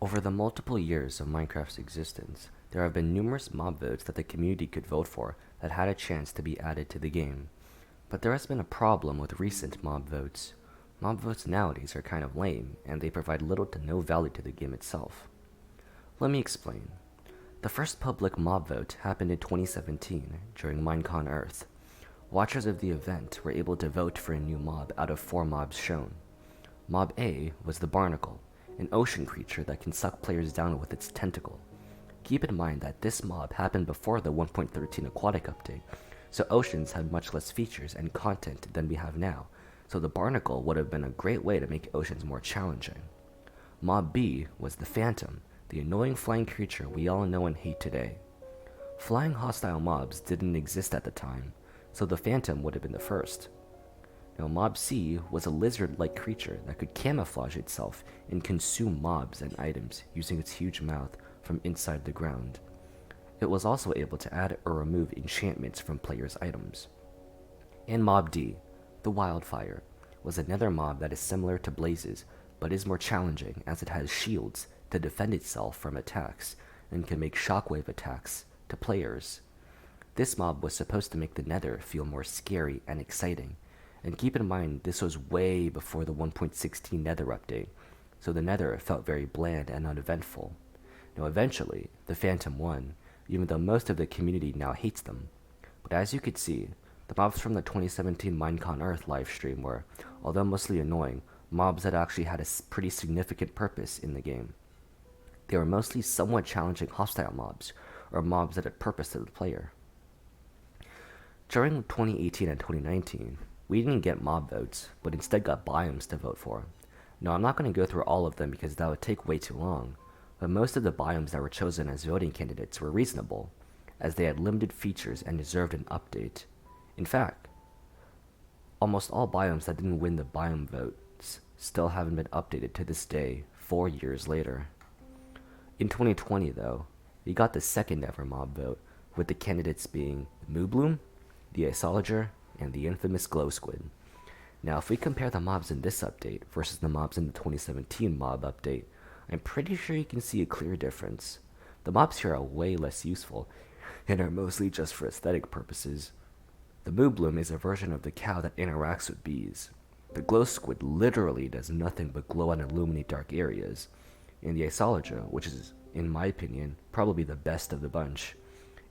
Over the multiple years of Minecraft's existence, there have been numerous mob votes that the community could vote for that had a chance to be added to the game. But there has been a problem with recent mob votes. Mob votes nowadays are kind of lame, and they provide little to no value to the game itself. Let me explain. The first public mob vote happened in 2017 during Minecon Earth. Watchers of the event were able to vote for a new mob out of 4 mobs shown. Mob A was the barnacle, an ocean creature that can suck players down with its tentacle. Keep in mind that this mob happened before the 1.13 aquatic update, so oceans had much less features and content than we have now, so the barnacle would have been a great way to make oceans more challenging. Mob B was the phantom, the annoying flying creature we all know and hate today. Flying hostile mobs didn't exist at the time, so the phantom would have been the first. Now, Mob C was a lizard-like creature that could camouflage itself and consume mobs and items using its huge mouth from inside the ground. It was also able to add or remove enchantments from players' items. And Mob D, the wildfire, was another mob that is similar to Blazes, but is more challenging as it has shields to defend itself from attacks and can make shockwave attacks to players. This mob was supposed to make the Nether feel more scary and exciting. And keep in mind, this was way before the 1.16 Nether update, so the Nether felt very bland and uneventful. Now eventually, the Phantom won, even though most of the community now hates them. But as you could see, the mobs from the 2017 Minecon Earth livestream were, although mostly annoying, mobs that actually had a pretty significant purpose in the game. They were mostly somewhat challenging hostile mobs, or mobs that had purpose to the player. During 2018 and 2019, we didn't get mob votes, but instead got biomes to vote for. Now, I'm not going to go through all of them because that would take way too long, but most of the biomes that were chosen as voting candidates were reasonable, as they had limited features and deserved an update. In fact, almost all biomes that didn't win the biome votes still haven't been updated to this day, 4 years later. In 2020, though, we got the second ever mob vote, with the candidates being the Moobloom, the Isolager, and the infamous Glow Squid. Now, if we compare the mobs in this update versus the mobs in the 2017 mob update, I'm pretty sure you can see a clear difference. The mobs here are way less useful, and are mostly just for aesthetic purposes. The Moobloom is a version of the cow that interacts with bees. The Glow Squid literally does nothing but glow and illuminate dark areas, and the Isolager, which is, in my opinion, probably the best of the bunch.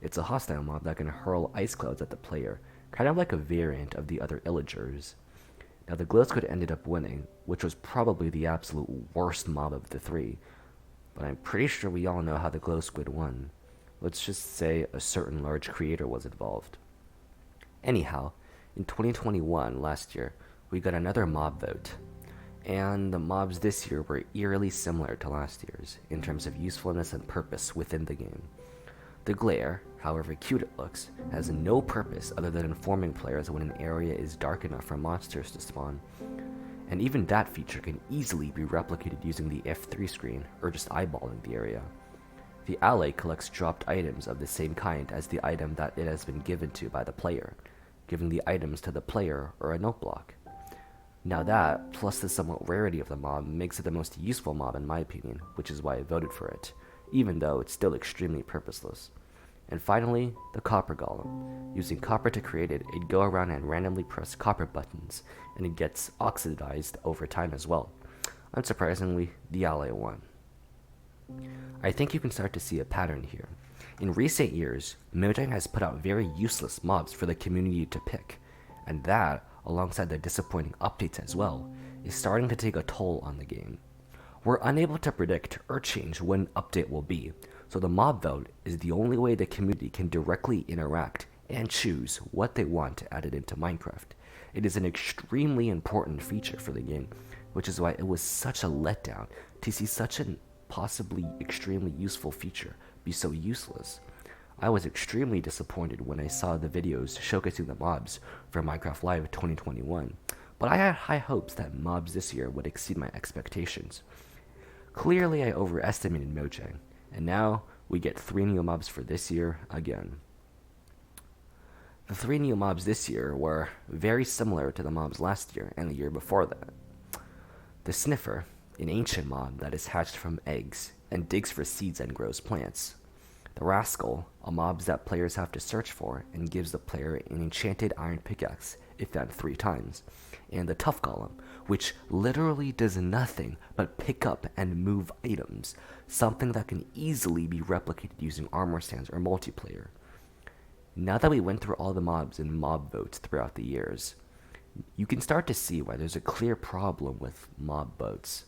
It's a hostile mob that can hurl ice clouds at the player, kind of like a variant of the other Illagers. Now, the Glow Squid ended up winning, which was probably the absolute worst mob of the 3, but I'm pretty sure we all know how the Glow Squid won. Let's just say a certain large creator was involved. Anyhow, in 2021, last year, we got another mob vote, and the mobs this year were eerily similar to last year's, in terms of usefulness and purpose within the game. The glare, however cute it looks, has no purpose other than informing players when an area is dark enough for monsters to spawn. And even that feature can easily be replicated using the F3 screen, or just eyeballing the area. The ally collects dropped items of the same kind as the item that it has been given to by the player, giving the items to the player or a note block. Now that, plus the somewhat rarity of the mob, makes it the most useful mob in my opinion, which is why I voted for it, even though it's still extremely purposeless. And finally, the copper golem. Using copper to create it, it'd go around and randomly press copper buttons, and it gets oxidized over time as well. Unsurprisingly, the ally won. I think you can start to see a pattern here. In recent years, Mojang has put out very useless mobs for the community to pick, and that, alongside the disappointing updates as well, is starting to take a toll on the game. We're unable to predict or change when an update will be, so the mob vote is the only way the community can directly interact and choose what they want added into Minecraft. It is an extremely important feature for the game, which is why it was such a letdown to see such a possibly extremely useful feature be so useless. I was extremely disappointed when I saw the videos showcasing the mobs for Minecraft Live 2021, but I had high hopes that mobs this year would exceed my expectations. Clearly I overestimated Mojang, and now we get 3 new mobs for this year again. The 3 new mobs this year were very similar to the mobs last year and the year before that. The Sniffer, an ancient mob that is hatched from eggs and digs for seeds and grows plants. The Rascal, a mob that players have to search for and gives the player an enchanted iron pickaxe if found 3 times. And the Tough Golem, which literally does nothing but pick up and move items, something that can easily be replicated using armor stands or multiplayer. Now that we went through all the mobs and mob votes throughout the years, you can start to see why there's a clear problem with mob votes.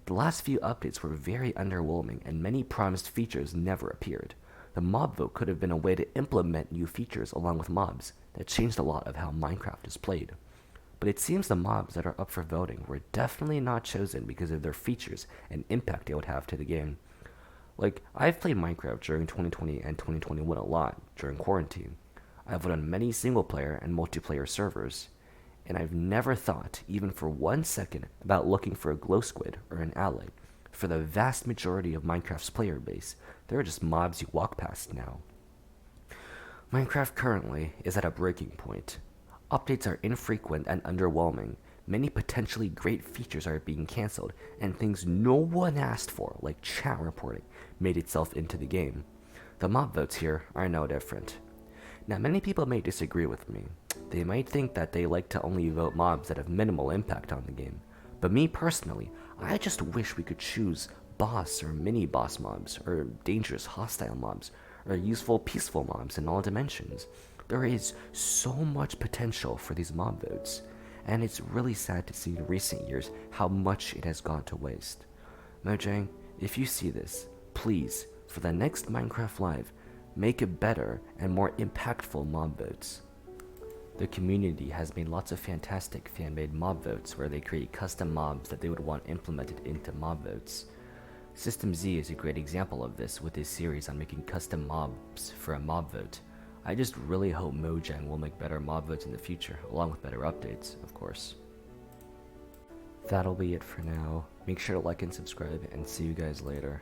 The last few updates were very underwhelming and many promised features never appeared. The mob vote could have been a way to implement new features along with mobs that changed a lot of how Minecraft is played. But it seems the mobs that are up for voting were definitely not chosen because of their features and impact they would have to the game. Like, I've played Minecraft during 2020 and 2021 a lot during quarantine. I've voted on many single player and multiplayer servers, and I've never thought, even for 1 second, about looking for a glow squid or an ally. For the vast majority of Minecraft's player base, there are just mobs you walk past now. Minecraft currently is at a breaking point. Updates are infrequent and underwhelming. Many potentially great features are being cancelled, and things no one asked for, like chat reporting, made itself into the game. The mob votes here are no different. Now, many people may disagree with me. They might think that they like to only vote mobs that have minimal impact on the game. But me personally, I just wish we could choose boss or mini-boss mobs, or dangerous hostile mobs, or useful peaceful mobs in all dimensions. There is so much potential for these mob votes, and it's really sad to see in recent years how much it has gone to waste. Mojang, if you see this, please, for the next Minecraft Live, make it better and more impactful mob votes. The community has made lots of fantastic fan-made mob votes where they create custom mobs that they would want implemented into mob votes. System Z is a great example of this with his series on making custom mobs for a mob vote. I just really hope Mojang will make better mob votes in the future, along with better updates, of course. That'll be it for now. Make sure to like and subscribe, and see you guys later.